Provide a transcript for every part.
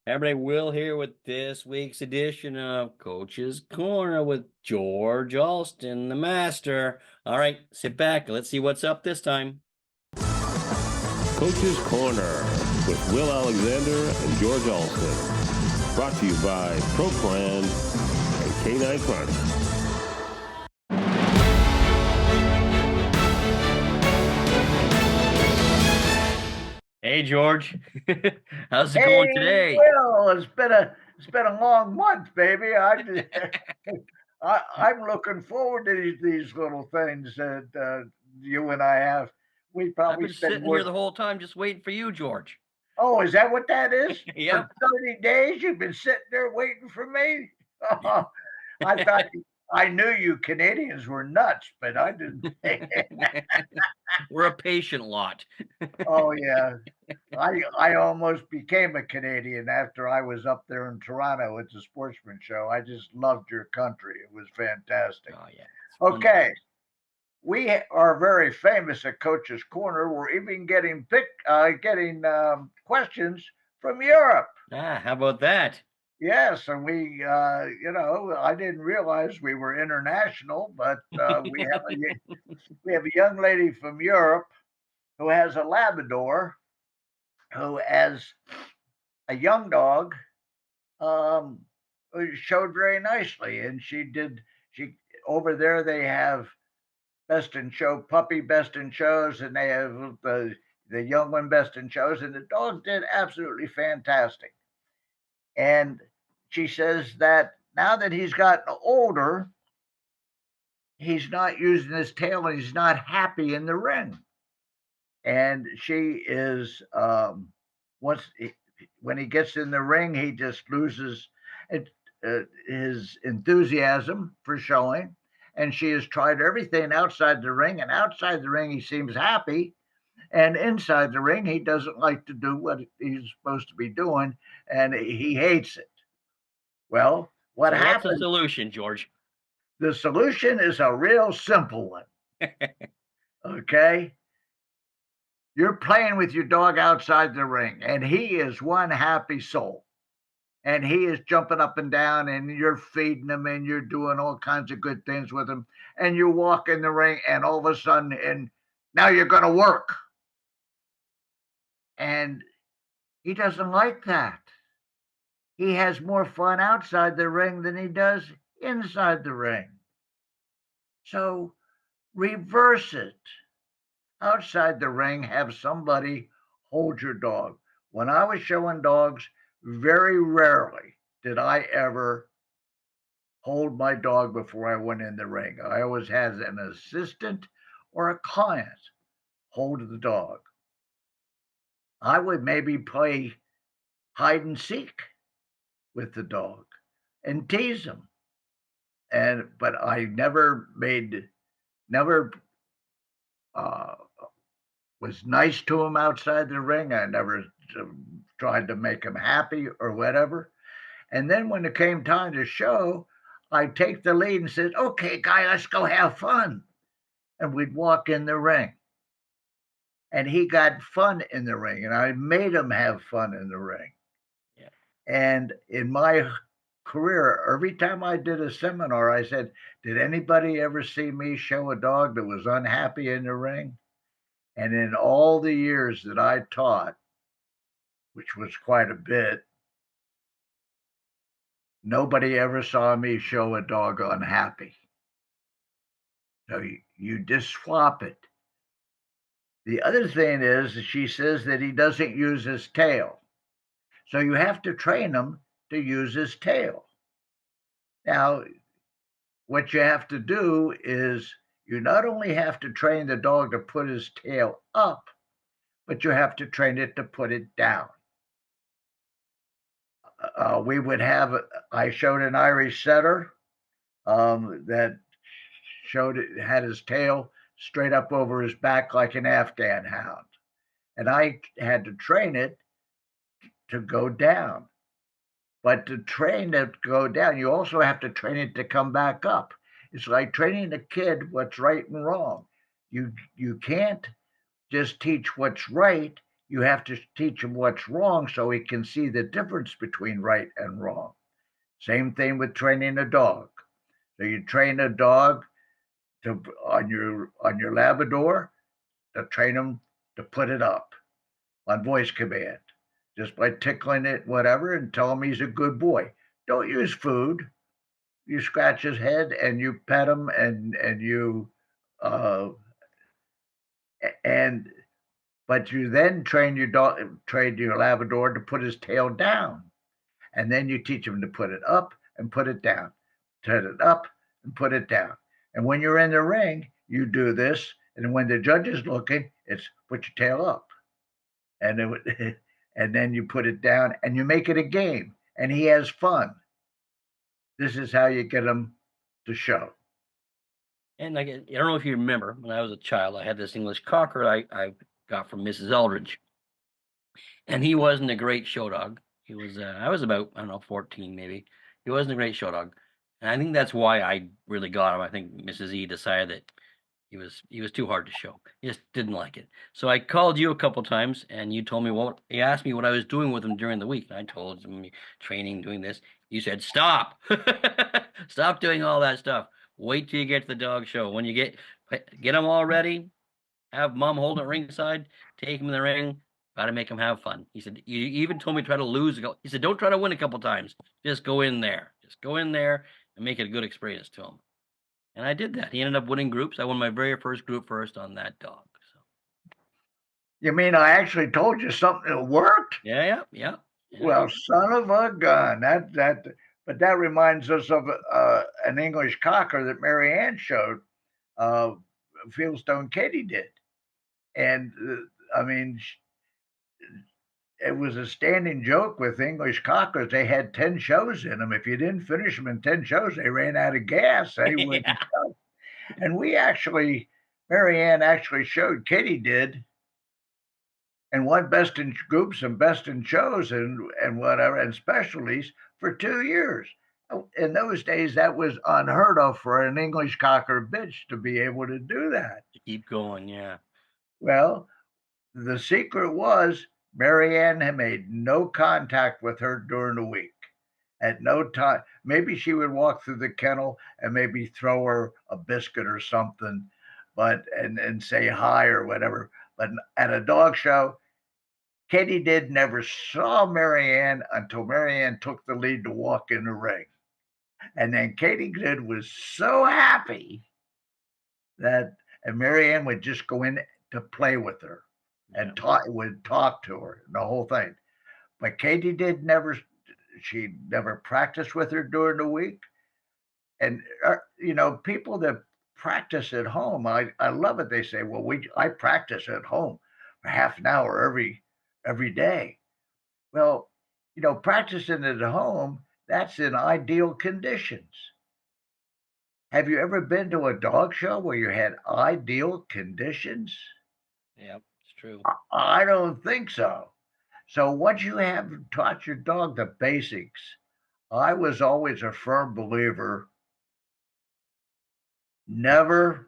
Everybody, Will here with this week's edition of Coach's Corner with George Alston, the master. All right, sit back. Let's see what's up this time. Coach's Corner with Will Alexander and George Alston. Brought to you by Pro Plan and K9 Chronicle. Hey, George. How's it going Hey, today? Will, it's been a long month, baby. I'm looking forward to these little things that you and I have. We I've probably been spend sitting here more. the whole time just waiting for you, George. Oh, is that what that is? For Yep. 30 days, you've been sitting there waiting for me? I thought I knew you Canadians were nuts, but I didn't. We're a patient lot. Oh yeah, I almost became a Canadian after I was up there in Toronto at the Sportsman Show. I just loved your country. It was fantastic. Oh, yeah. It's fun Okay, times. we are very famous at Coach's Corner. We're even getting questions from Europe. How about that? Yes, and I didn't realize we were international, but we have a young lady from Europe who has a Labrador who has a young dog, um, showed very nicely. And she over there, they have best in show, puppy best in shows, and they have the young one best in shows. And the dog did absolutely fantastic. And she says that now that he's gotten older, he's not using his tail and he's not happy in the ring. And she is, once when he gets in the ring, he just loses it, his enthusiasm for showing. And she has tried everything outside the ring, and outside the ring, he seems happy. And inside the ring, he doesn't like to do what he's supposed to be doing, and he hates it. Well, what So, what's the happens? solution, George? The solution is a real simple one. Okay. You're playing with your dog outside the ring, and he is one happy soul. And he is jumping up and down, and you're feeding him, and you're doing all kinds of good things with him. And you walk in the ring, and all of a sudden, and now you're going to work. And he doesn't like that. He has more fun outside the ring than he does inside the ring. So reverse it. Outside the ring, have somebody hold your dog. When I was showing dogs, very rarely did I ever hold my dog before I went in the ring. I always had an assistant or a client hold the dog. I would maybe play hide and seek with the dog and tease him. But I never uh, was nice to him outside the ring. I never tried to make him happy or whatever. And then when it came time to show, I'd take the lead and said, "Okay, guy, let's go have fun." And we'd walk in the ring. And he got fun in the ring, and I made him have fun in the ring. Yeah. And in my career, every time I did a seminar, I said, "Did anybody ever see me show a dog that was unhappy in the ring?" And in all the years that I taught, which was quite a bit, nobody ever saw me show a dog unhappy. So you just swap it. The other thing is she says that he doesn't use his tail. So you have to train him to use his tail. Now, what you have to do is you not only have to train the dog to put his tail up, but you have to train it to put it down. We would have, I showed an Irish setter that had his tail straight up over his back like an Afghan hound. And I had to train it to go down. But to train it to go down, you also have to train it to come back up. It's like training a kid what's right and wrong. You can't just teach what's right. you have to teach him what's wrong so he can see the difference between right and wrong. Same thing with training a dog. So you train a dog to on your Labrador to train him to put it up on voice command, just by tickling it, whatever, and tell him he's a good boy. Don't use food. You scratch his head and you pet him and you uh, and but you then train your Labrador to put his tail down, and then you teach him to put it up and put it down, turn it up and put it down. And when you're in the ring, you do this, and when the judge is looking, it's put your tail up, and and then you put it down, and you make it a game, and he has fun. This is how you get him to show. And like, I don't know if you remember, when I was a child, I had this English Cocker I got from Mrs. Eldridge, and he wasn't a great show dog. He was, I was about, I don't know, 14 maybe. He wasn't a great show dog, and I think that's why I really got him. I think Mrs. E decided that he was too hard to show. He just didn't like it. So I called you a couple times, and you told me what he asked me what I was doing with him during the week. And I told him training, doing this. You said stop, stop doing all that stuff. Wait till you get to the dog show. When you get them all ready, have mom hold it ringside, take him in the ring. Got to make him have fun. He said, you even told me try to lose. He said, don't try to win a couple times. Just go in there. Just go in there and make it a good experience to him. And I did that. He ended up winning groups. I won my very first group first on that dog. So You mean I actually told you something that worked? yeah. Well, son of a gun. But that reminds us of an English Cocker that Mary Ann showed. Uh, Fieldstone Katie did, and I mean, it was a standing joke with English Cockers. They had 10 shows in them. If you didn't finish them in 10 shows, they ran out of gas. They wouldn't Yeah. show. And Mary Ann actually showed, Katie did, and won best in groups and best in shows and whatever and specialties for 2 years. In those days, that was unheard of for an English Cocker bitch to be able to do that. To keep going, yeah. Well, the secret was Mary Ann had made no contact with her during the week. At no time, maybe she would walk through the kennel and maybe throw her a biscuit or something, but and say hi or whatever. But at a dog show, Katie did never saw Mary Ann until Mary Ann took the lead to walk in the ring. And then Katie did was so happy that and Mary Ann would just go in to play with her and would talk to her and the whole thing. But Katie did never she never practiced with her during the week. And people that practice at home, I love it. They say, well, I practice at home for half an hour every day. Well, practicing at home, that's in ideal conditions. Have you ever been to a dog show where you had ideal conditions? Yeah, it's true. I don't think so. So once you have taught your dog the basics, I was always a firm believer, never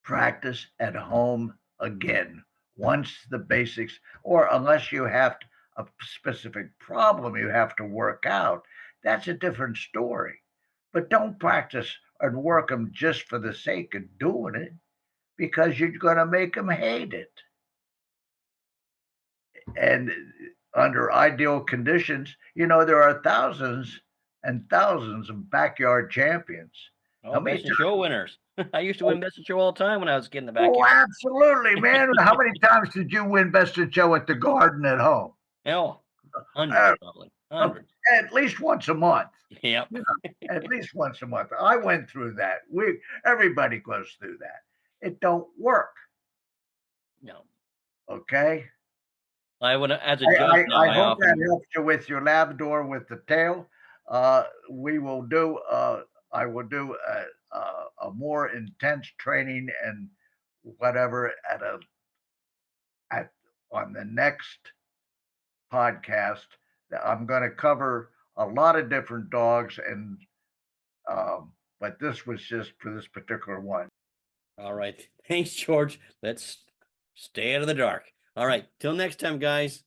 practice at home again once the basics, or unless you have a specific problem you have to work out. That's a different story. But don't practice and work them just for the sake of doing it because you're going to make them hate it. And under ideal conditions, there are thousands and thousands of backyard champions. Oh, best in show winners. I used to win best in show all the time when I was a kid in the Oh, backyard. absolutely, man. How many times did you win best in show at the garden at home? Oh, hundreds, probably. Hundreds. At least once a month. Yep. At least once a month. I went through that. Everybody goes through that. It don't work. No. Okay. I would, as a judge now, I I hope that often helps you with your Labrador with the tail. We will do. I will do a more intense training and whatever at on the next podcast. I'm going to cover a lot of different dogs, and but this was just for this particular one. All right. Thanks, George. Let's stay out of the dark. All right. Till next time, guys.